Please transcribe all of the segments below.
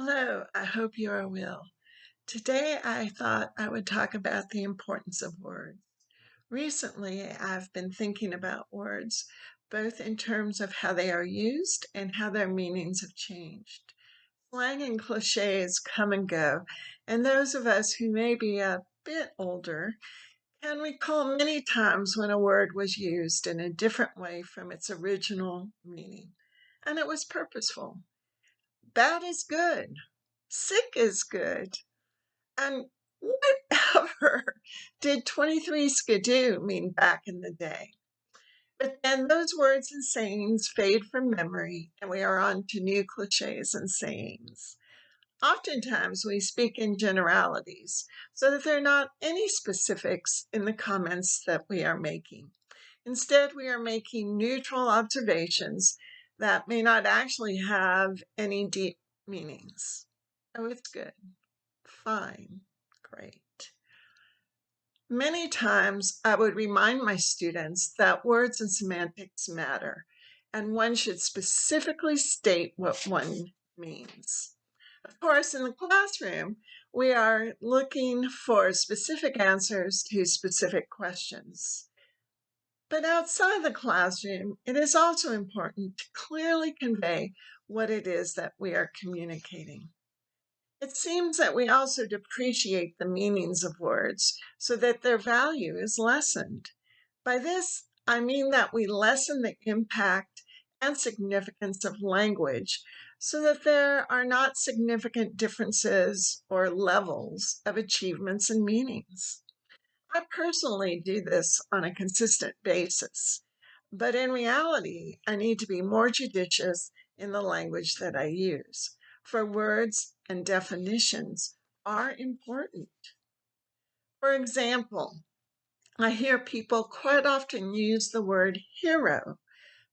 Hello, I hope you are well. Today I thought I would talk about the importance of words. Recently, I've been thinking about words, both in terms of how they are used and how their meanings have changed. Slang and cliches come and go, and those of us who may be a bit older can recall many times when a word was used in a different way from its original meaning, and it was purposeful. Bad is good. Sick is good. And whatever did 23 skidoo mean back in the day? But then those words and sayings fade from memory, and we are on to new cliches and sayings. Oftentimes, we speak in generalities so that there are not any specifics in the comments that we are making. Instead, we are making neutral observations that may not actually have any deep meanings. Oh, it's good. Fine. Great. Many times I would remind my students that words and semantics matter, and one should specifically state what one means. Of course, in the classroom, we are looking for specific answers to specific questions. But outside the classroom, it is also important to clearly convey what it is that we are communicating. It seems that we also depreciate the meanings of words so that their value is lessened. By this, I mean that we lessen the impact and significance of language so that there are not significant differences or levels of achievements and meanings. I personally do this on a consistent basis, but in reality, I need to be more judicious in the language that I use, for words and definitions are important. For example, I hear people quite often use the word hero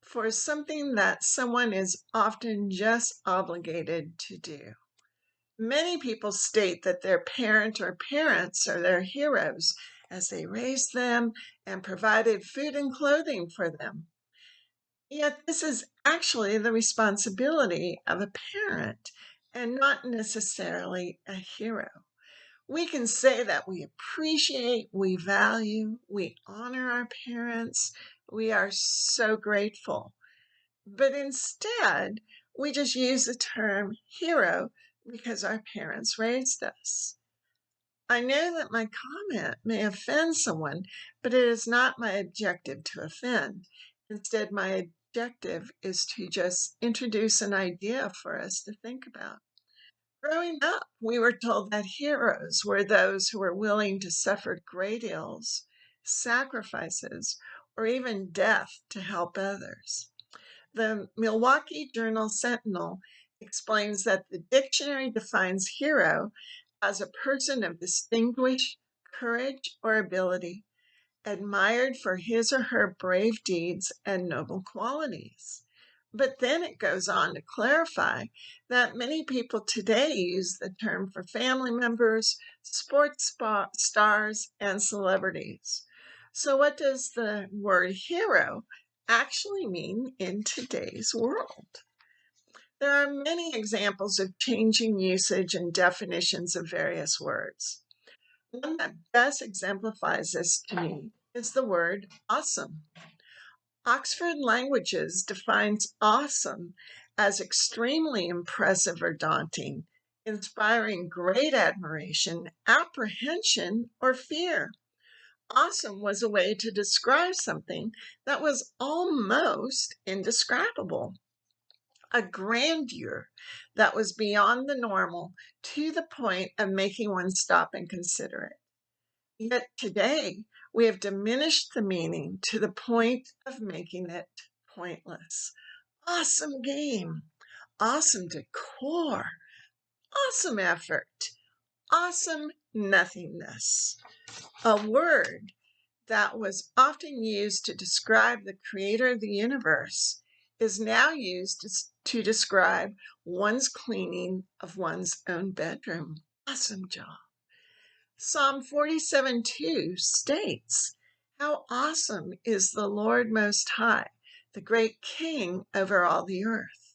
for something that someone is often just obligated to do. Many people state that their parent or parents are their heroes as they raised them and provided food and clothing for them. Yet this is actually the responsibility of a parent and not necessarily a hero. We can say that we appreciate, we value, we honor our parents, we are so grateful. But instead, we just use the term hero because our parents raised us. I know that my comment may offend someone, but it is not my objective to offend. Instead, my objective is to just introduce an idea for us to think about. Growing up, we were told that heroes were those who were willing to suffer great ills, sacrifices, or even death to help others. The Milwaukee Journal Sentinel explains that the dictionary defines hero as a person of distinguished courage or ability, admired for his or her brave deeds and noble qualities. But then it goes on to clarify that many people today use the term for family members, stars, and celebrities. So, what does the word hero actually mean in today's world? There are many examples of changing usage and definitions of various words. One that best exemplifies this to me is the word awesome. Oxford Languages defines awesome as extremely impressive or daunting, inspiring great admiration, apprehension, or fear. Awesome was a way to describe something that was almost indescribable, a grandeur that was beyond the normal to the point of making one stop and consider it. Yet today, we have diminished the meaning to the point of making it pointless. Awesome game, awesome decor, awesome effort, awesome nothingness. A word that was often used to describe the creator of the universe is now used to describe one's cleaning of one's own bedroom. Awesome job. Psalm 47:2 states, "How awesome is the Lord Most High, the great King over all the earth."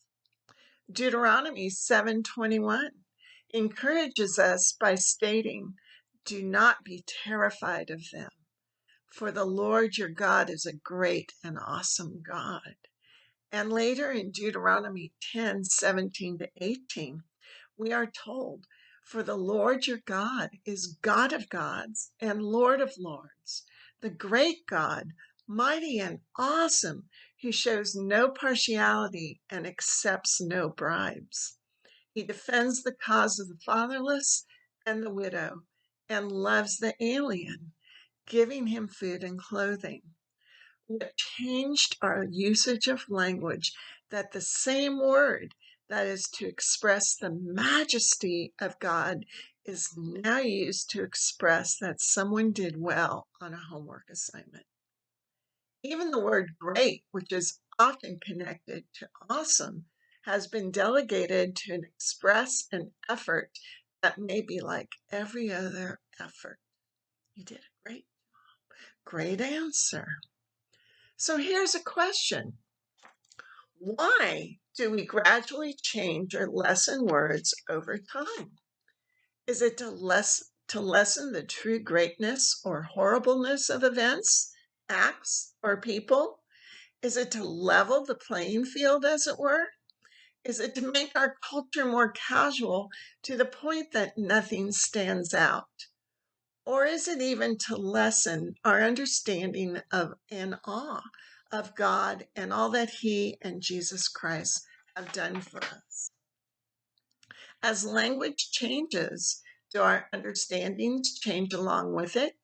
Deuteronomy 7:21 encourages us by stating, "Do not be terrified of them, for the Lord your God is a great and awesome God." And later in Deuteronomy 10:17-18, we are told, "For the Lord your God is God of gods and Lord of lords, the great God, mighty and awesome, who shows no partiality and accepts no bribes. He defends the cause of the fatherless and the widow and loves the alien, giving him food and clothing." What changed our usage of language, that the same word that is to express the majesty of God is now used to express that someone did well on a homework assignment. Even the word great, which is often connected to awesome, has been delegated to express an effort that may be like every other effort. You did a great answer. So here's a question. Why do we gradually change or lessen words over time? Is it to lessen the true greatness or horribleness of events, acts, or people? Is it to level the playing field, as it were? Is it to make our culture more casual to the point that nothing stands out? Or is it even to lessen our understanding of and awe of God and all that He and Jesus Christ have done for us? As language changes, do our understandings change along with it?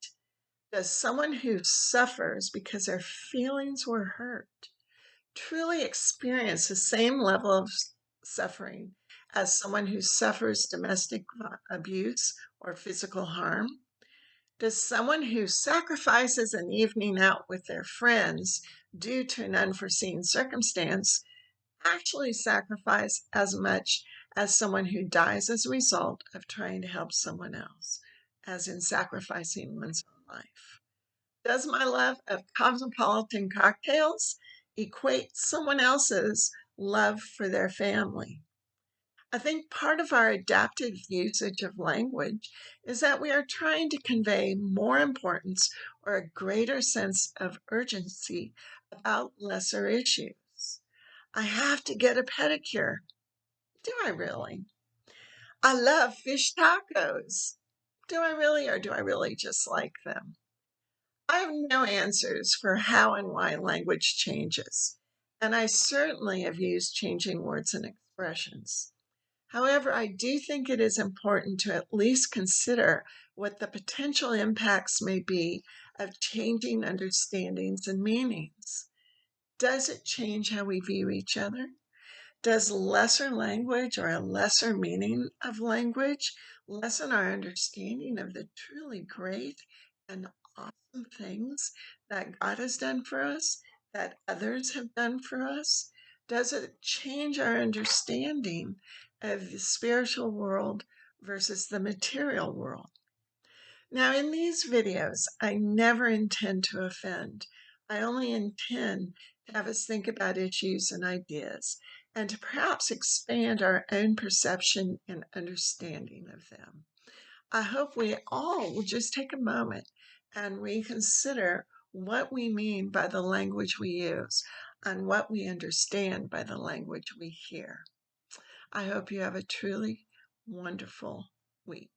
Does someone who suffers because their feelings were hurt truly experience the same level of suffering as someone who suffers domestic abuse or physical harm? Does someone who sacrifices an evening out with their friends due to an unforeseen circumstance actually sacrifice as much as someone who dies as a result of trying to help someone else, as in sacrificing one's own life? Does my love of cosmopolitan cocktails equate someone else's love for their family? I think part of our adaptive usage of language is that we are trying to convey more importance or a greater sense of urgency about lesser issues. I have to get a pedicure. Do I really? I love fish tacos. Do I really, or do I really just like them? I have no answers for how and why language changes, and I certainly have used changing words and expressions. However, I do think it is important to at least consider what the potential impacts may be of changing understandings and meanings. Does it change how we view each other? Does lesser language or a lesser meaning of language lessen our understanding of the truly great and awesome things that God has done for us, that others have done for us? Does it change our understanding of the spiritual world versus the material world? Now, in these videos, I never intend to offend. I only intend to have us think about issues and ideas, and to perhaps expand our own perception and understanding of them. I hope we all will just take a moment and reconsider what we mean by the language we use and what we understand by the language we hear. I hope you have a truly wonderful week.